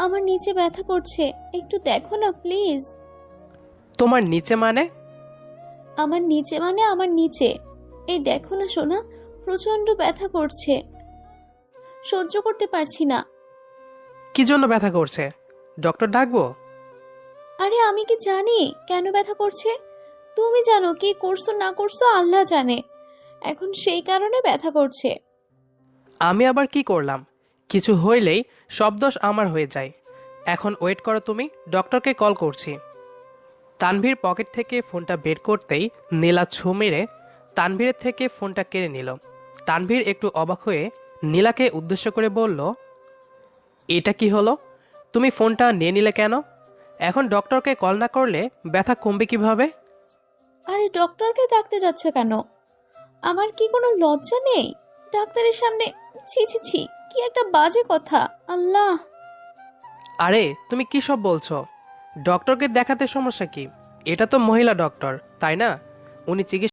আমার নিচে ব্যথা করছে, একটু দেখো না প্লিজ। তোমার নিচে মানে? আমার নিচে মানে আমার নিচে। এই দেখো না সোনা, প্রচন্ড ব্যথা করছে, সহ্য করতে পারছি না। কি জন্য ব্যথা করছে? ডক্টর ডাকবো? আরে আমি কি জানি কেন ব্যথা করছে? তুমি জানো, কি করছো না করছো আল্লাহ জানে। এখন সেই কারণে ব্যথা করছে। আমি আবার কি করলাম? কিছু হইলেই সব দোষ আমার হয়ে যায়। এখন ওয়েট করো, তুমি ডক্টরকে কল করছি। তানভীর পকেট থেকে ফোনটা বের করতেই নীলা ছোঁ মেরে তানভীরের থেকে ফোনটা কেড়ে নিল। তানভীর একটু অবাক হয়ে নীলাকে উদ্দেশ্য করে বলল, এটা কি হলো? তুমি ফোনটা নিয়ে নিলে কেন? এখন ডক্টরকে কল না করলে ব্যথা কমবে কিভাবে? আরে ডক্টরকে ডাকতে যাচ্ছে কেন? আমার কি কোনো লজ্জা নেই ডাক্তারের সামনে? ছি ছি ছি, কি একটা বাজে কথা, আল্লাহ। আরে তুমি কি সব বলছো? ডক্টরকে দেখাতে সমস্যা কি? এটা তো মহিলা ডক্টর, তাই না? উনি চিকিৎসা